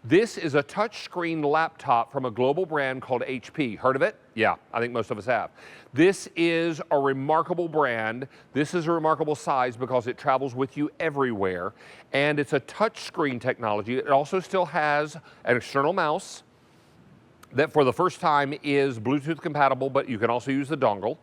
This is a touchscreen laptop from a global brand called HP. Heard of it? Yeah, I think most of us have. This is a remarkable brand. This is a remarkable size because it travels with you everywhere. And it's a touchscreen technology. It also still has an external mouse that for the first time is Bluetooth compatible, but you can also use the dongle.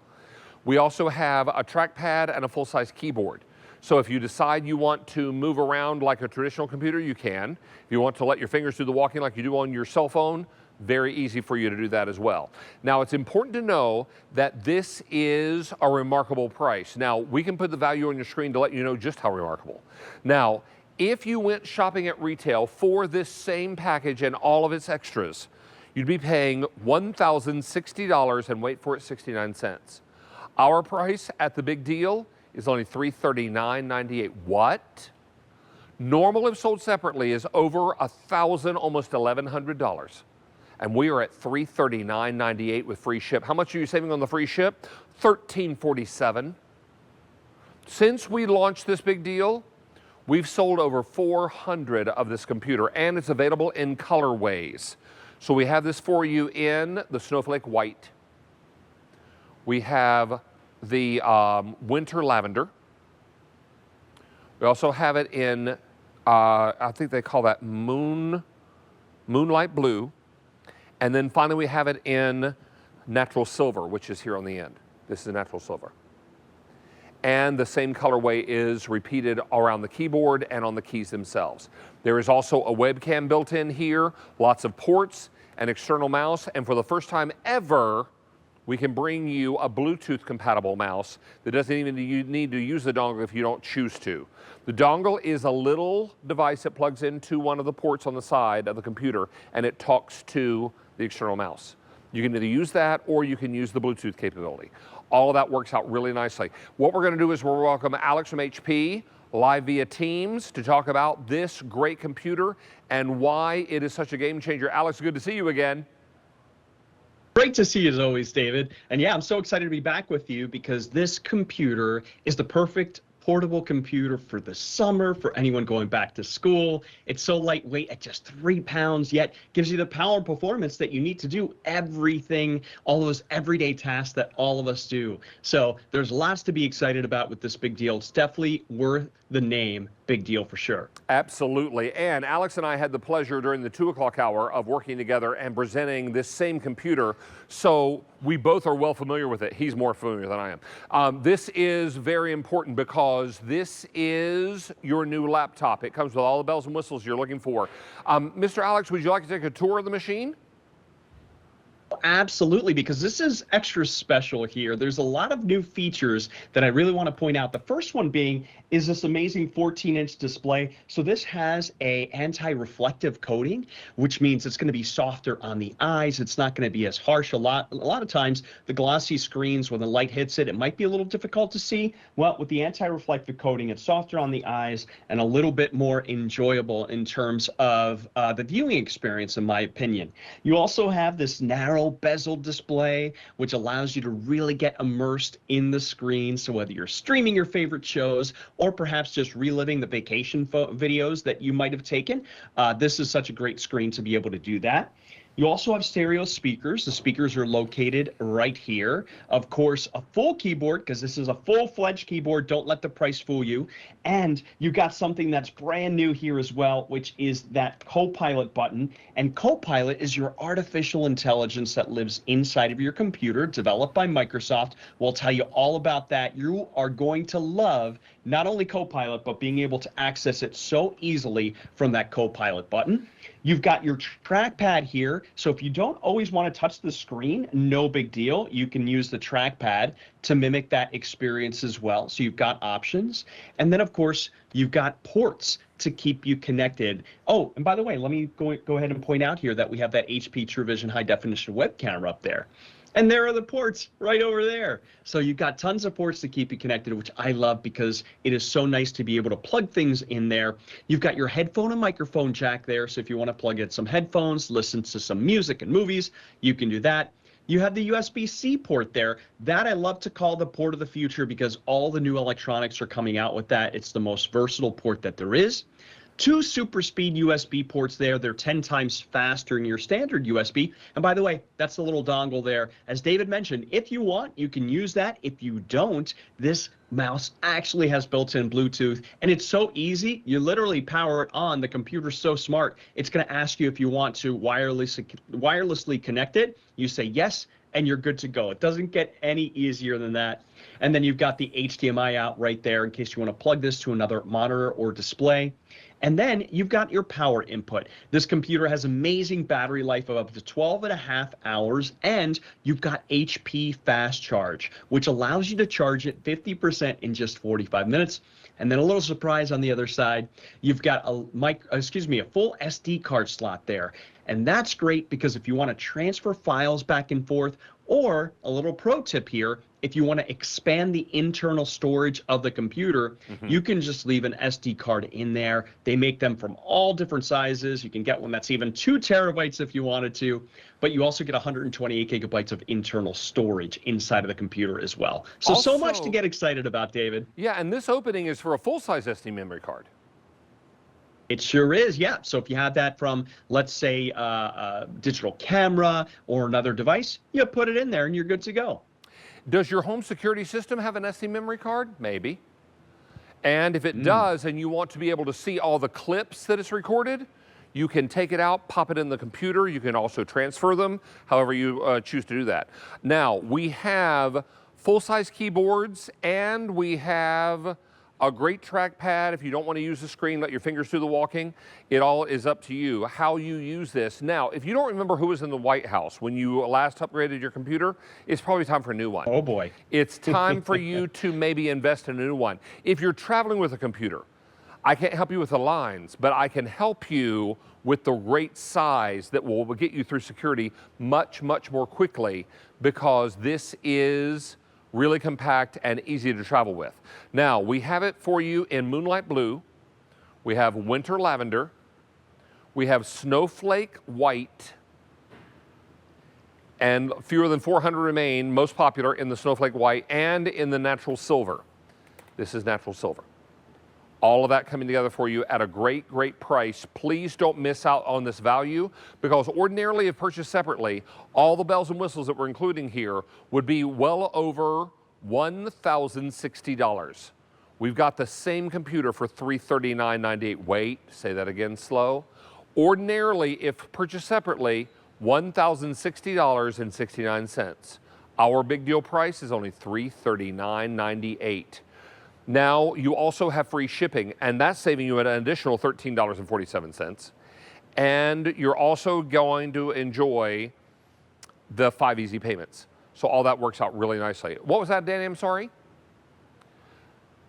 We also have a trackpad and a full-size keyboard. So if you decide you want to move around like a traditional computer, you can. If you want to let your fingers do the walking like you do on your cell phone, very easy for you to do that as well. Now, it's important to know that this is a remarkable price. Now, we can put the value on your screen to let you know just how remarkable. Now, if you went shopping at retail for this same package and all of its extras, you'd be paying $1,060 and wait for it, 69 cents. Our price at the big deal is only $339.98. What? Normal, if sold separately, is over $1,000, almost $1,100. And we are at $339.98 with free ship. How much are you saving on the free ship? $13.47. Since we launched this big deal, we've sold over 400 of this computer, and it's available in colorways. So we have this for you in the snowflake white. We have the winter lavender. We also have it in, I think they call that moonlight blue. And then finally we have it in natural silver, which is here on the end. This is natural silver. And the same colorway is repeated around the keyboard and on the keys themselves. There is also a webcam built in here, lots of ports, an external mouse, and for the first time ever, we can bring you a Bluetooth compatible mouse that doesn't even need to use the dongle if you don't choose to. The dongle is a little device that plugs into one of the ports on the side of the computer and it talks to the external mouse. You can either use that or you can use the Bluetooth capability. All of that works out really nicely. What we're going to do is we'll welcome Alex from HP live via Teams to talk about this great computer and why it is such a game changer. Alex, good to see you again. Great to see you as always, David. And yeah, I'm so excited to be back with you because this computer is the perfect portable computer for the summer, for anyone going back to school. It's so lightweight at just 3 pounds, yet gives you the power and performance that you need to do everything, all those everyday tasks that all of us do. So there's lots to be excited about with this big deal. It's definitely worth the name, big deal for sure. Absolutely. And Alex and I had the pleasure during the 2 o'clock hour of working together and presenting this same computer. So we both are well familiar with it. He's more familiar than I am. This is very important because this is your new laptop. It comes with all the bells and whistles you're looking for. Mr. Alex, would you like to take a tour of the machine? Absolutely, because this is extra special here. There's a lot of new features that I really want to point out. The first one being is this amazing 14-inch display. So this has a anti-reflective coating, which means it's going to be softer on the eyes. It's not going to be as harsh. A lot of times the glossy screens, when the light hits it, it might be a little difficult to see. Well, with the anti-reflective coating, it's softer on the eyes and a little bit more enjoyable in terms of the viewing experience, in my opinion. You also have this narrow bezel display, which allows you to really get immersed in the screen. So whether you're streaming your favorite shows or perhaps just reliving the vacation videos that you might have taken, this is such a great screen to be able to do that. You also have stereo speakers. The speakers are located right here. Of course, a full keyboard, because this is a full-fledged keyboard. Don't let the price fool you. And you've got something that's brand new here as well, which is that Copilot button. And Copilot is your artificial intelligence that lives inside of your computer, developed by Microsoft. We'll tell you all about that. You are going to love not only Copilot, but being able to access it so easily from that Copilot button. You've got your trackpad here. So if you don't always want to touch the screen, no big deal. You can use the trackpad to mimic that experience as well. So you've got options. And then, of course, you've got ports to keep you connected. Oh, and by the way, let me go ahead and point out here that we have that HP TrueVision high definition web camera up there. And there are the ports right over there. So you've got tons of ports to keep you connected, which I love because it is so nice to be able to plug things in there. You've got your headphone and microphone jack there. So if you want to plug in some headphones, listen to some music and movies, you can do that. You have the USB-C port there. That I love to call the port of the future because all the new electronics are coming out with that. It's the most versatile port that there is. 2 super speed USB ports there. They're 10 times faster than your standard USB. And by the way, that's the little dongle there. As David mentioned, if you want, you can use that. If you don't, this mouse actually has built-in Bluetooth, and it's so easy. You literally power it on. The computer's so smart. It's going to ask you if you want to wirelessly connect it. You say yes, and you're good to go. It doesn't get any easier than that. And then you've got the HDMI out right there in case you want to plug this to another monitor or display. And then you've got your power input. This computer has amazing battery life of up to 12.5 hours, and you've got HP Fast Charge, which allows you to charge it 50% in just 45 minutes. And then a little surprise on the other side, you've got a full SD card slot there. And that's great because if you want to transfer files back and forth, or a little pro tip here, if you want to expand the internal storage of the computer, you can just leave an SD card in there. They make them from all different sizes. You can get one that's even 2 terabytes if you wanted to, but you also get 128 gigabytes of internal storage inside of the computer as well. So much to get excited about, David. Yeah, and this opening is for a full-size SD memory card. It sure is, yeah. So if you have that from, let's say, a digital camera or another device, you put it in there and you're good to go. Does your home security system have an SD memory card? Maybe. And if it does, and you want to be able to see all the clips that it's recorded, you can take it out, pop it in the computer. You can also transfer them, however you choose to do that. Now, we have full-size keyboards, and we have a great trackpad. If you don't want to use the screen, let your fingers do the walking. It all is up to you how you use this. Now, if you don't remember who was in the White House when you last upgraded your computer, it's probably time for a new one. Oh boy. It's time for you to maybe invest in a new one. If you're traveling with a computer, I can't help you with the lines, but I can help you with the right size that will get you through security much, much more quickly, because this is really compact and easy to travel with. Now, we have it for you in Moonlight Blue, we have Winter Lavender, we have Snowflake White, and fewer than 400 remain, most popular in the Snowflake White and in the Natural Silver. This is Natural Silver. All of that coming together for you at a great, great price. Please don't miss out on this value, because ordinarily, if purchased separately, all the bells and whistles that we're including here would be well over $1,060. We've got the same computer for $339.98. Wait, say that again slow. Ordinarily, if purchased separately, $1,060.69. Our big deal price is only $339.98. Now, you also have free shipping, and that's saving you an additional $13.47. And you're also going to enjoy the 5 easy payments. So all that works out really nicely. What was that, Danny? I'm sorry?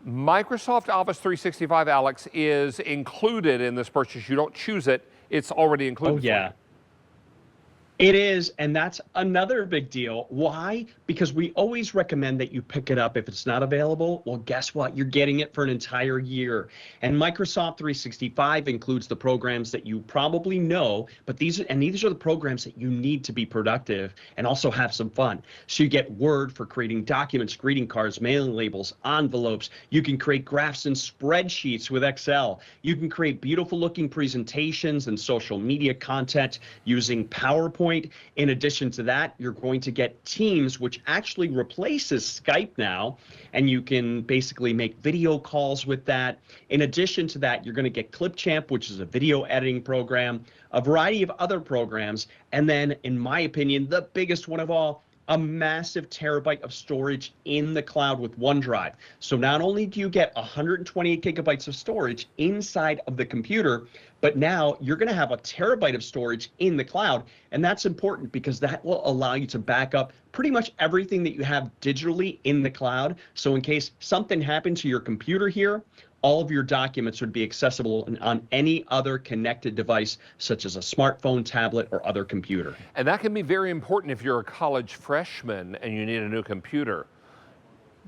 Microsoft Office 365, Alex, is included in this purchase. You don't choose it. It's already included. Oh, yeah. It is, and that's another big deal. Why? Because we always recommend that you pick it up if it's not available. Well, guess what? You're getting it for an entire year. And Microsoft 365 includes the programs that you probably know, but these are the programs that you need to be productive and also have some fun. So you get Word for creating documents, greeting cards, mailing labels, envelopes. You can create graphs and spreadsheets with Excel. You can create beautiful looking presentations and social media content using PowerPoint. In addition to that, you're going to get Teams, which actually replaces Skype now, and you can basically make video calls with that. In addition to that, you're going to get Clipchamp, which is a video editing program, a variety of other programs, and then, in my opinion, the biggest one of all, a massive terabyte of storage in the cloud with OneDrive. So not only do you get 128 gigabytes of storage inside of the computer, but now you're going to have a terabyte of storage in the cloud. And that's important because that will allow you to back up pretty much everything that you have digitally in the cloud. So in case something happened to your computer here, all of your documents would be accessible on any other connected device, such as a smartphone, tablet, or other computer. And that can be very important if you're a college freshman and you need a new computer.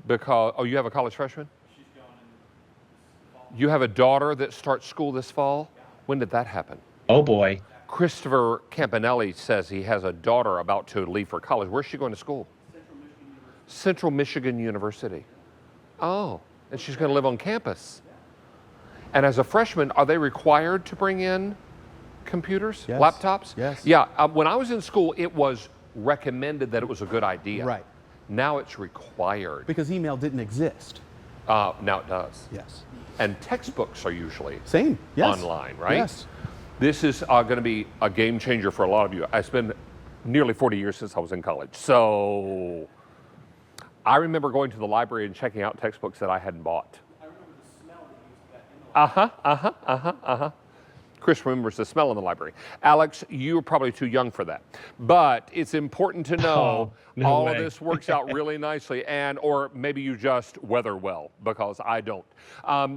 Because, oh, you have a college freshman? She's going in fall. You have a daughter that starts school this fall? Yeah. When did that happen? Oh boy. Christopher Campanelli says he has a daughter about to leave for college. Where's she going to school? Central Michigan University. Central Michigan University. Oh, and she's going to live on campus. And as a freshman, are they required to bring in computers, Yes. laptops? Yes. Yeah, when I was in school, it was recommended that it was a good idea. Right. Now it's required. Because email didn't exist. Now it does. Yes. And textbooks are usually Same. Yes. online, right? Yes. This is going to be a game changer for a lot of you. It's been nearly 40 years since I was in college. So I remember going to the library and checking out textbooks that I hadn't bought. I remember the smell that used to get in the Chris remembers the smell in the library. Alex, you're probably too young for that. But it's important to know no all way. of this works out really nicely, and or maybe you just weather well, because I don't.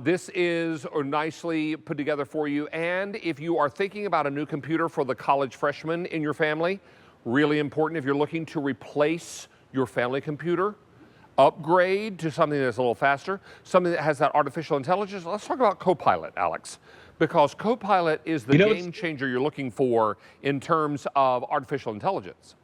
This is nicely put together for you, and if you are thinking about a new computer for the college freshman in your family, really important if you're looking to replace your family computer, upgrade to something that's a little faster, something that has that artificial intelligence. Let's talk about Copilot, Alex, because Copilot is the game changer you're looking for in terms of artificial intelligence.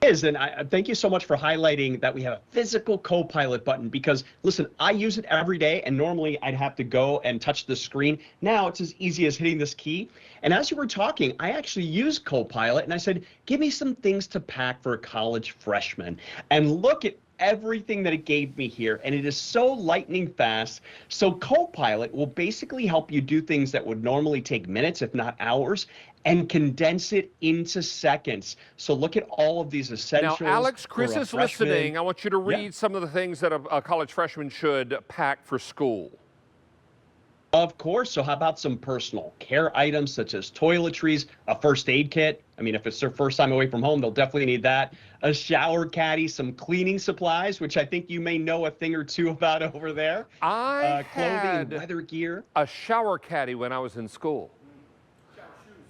And I thank you so much for highlighting that we have a physical Copilot button, because listen, I use it every day, and normally I'd have to go and touch the screen. Now it's as easy as hitting this key. And as you were talking, I actually used Copilot, and I said, give me some things to pack for a college freshman. And look at everything that it gave me here, and it is so lightning fast. So Copilot will basically help you do things that would normally take minutes, if not hours, and condense it into seconds. So look at all of these essentials. Now, Alex, Chris for a is freshman. listening. I want you to read some of the things that a college freshman should pack for school. Of course. So how about some personal care items such as toiletries, a first aid kit? I mean, if it's their first time away from home, they'll definitely need that. A shower caddy, some cleaning supplies, which I think you may know a thing or two about over there. I Clothing, had weather gear. a shower caddy when I was in school.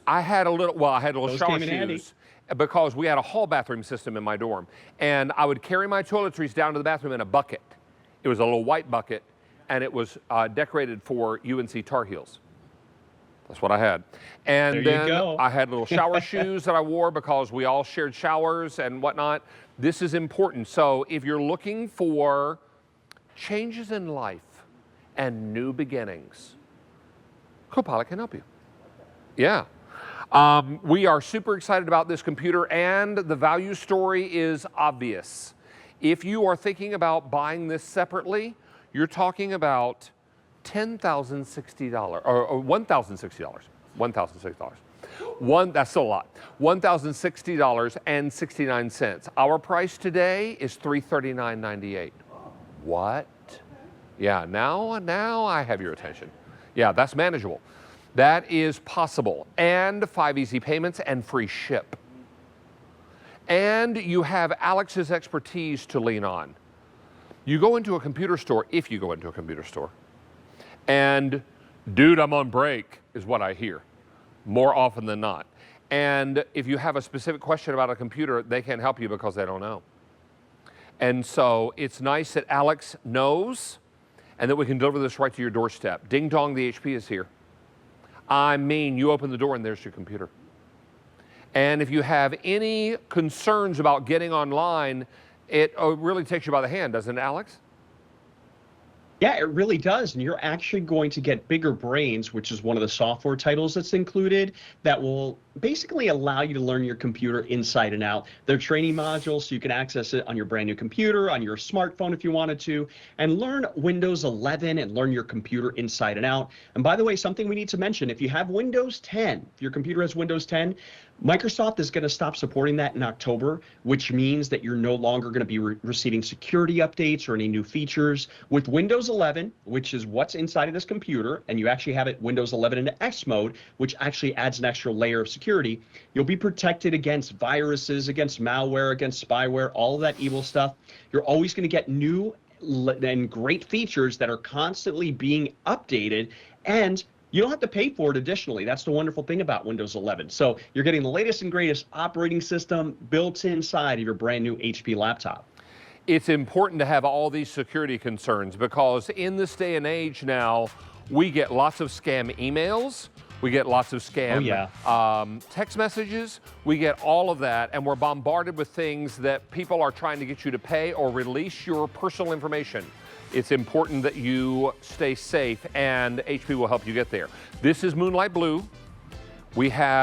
I had a little Those shower came in handy. shoes because we had a hall bathroom system in my dorm. And I would carry my toiletries down to the bathroom in a bucket. It was a little white bucket, and it was decorated for UNC Tar Heels. That's what I had. And There you then go. I had little shower shoes that I wore because we all shared showers and whatnot. This is important. So if you're looking for changes in life and new beginnings, Copilot can help you. Yeah. We are super excited about this computer, and the value story is obvious. If you are thinking about buying this separately, you're talking about $10,060 or $1,060. $1,060. That's still a lot. $1,060.69. Our price today is $339.98. What? Yeah, now I have your attention. Yeah, that's manageable. That is possible. And 5 easy payments and free ship. And you have Alex's expertise to lean on. You go into a computer store, if you go into a computer store, and dude, I'm on break, is what I hear more often than not. And if you have a specific question about a computer, they can't help you because they don't know. And so it's nice that Alex knows and that we can deliver this right to your doorstep. Ding dong, the HP is here. I mean, you open the door and there's your computer. And if you have any concerns about getting online, it really takes you by the hand, doesn't it, Alex? Yeah, it really does. And you're actually going to get Bigger Brains, which is one of the software titles that's included, that will basically allow you to learn your computer inside and out. They're training modules, so you can access it on your brand new computer, on your smartphone if you wanted to, and learn Windows 11 and learn your computer inside and out. And by the way, something we need to mention, if you have Windows 10, if your computer has Windows 10, Microsoft is going to stop supporting that in October, which means that you're no longer going to be receiving security updates or any new features. With Windows 11, which is what's inside of this computer, and you actually have it Windows 11 into X mode, which actually adds an extra layer of security, you'll be protected against viruses, against malware, against spyware, all of that evil stuff. You're always going to get new and great features that are constantly being updated, and you don't have to pay for it additionally. That's the wonderful thing about Windows 11. So you're getting the latest and greatest operating system built inside of your brand new HP laptop. It's important to have all these security concerns because in this day and age now, we get lots of scam emails. We get lots of scam text messages. We get all of that, and we're bombarded with things that people are trying to get you to pay or release your personal information. It's important that you stay safe, and HP will help you get there. This is Moonlight Blue. We have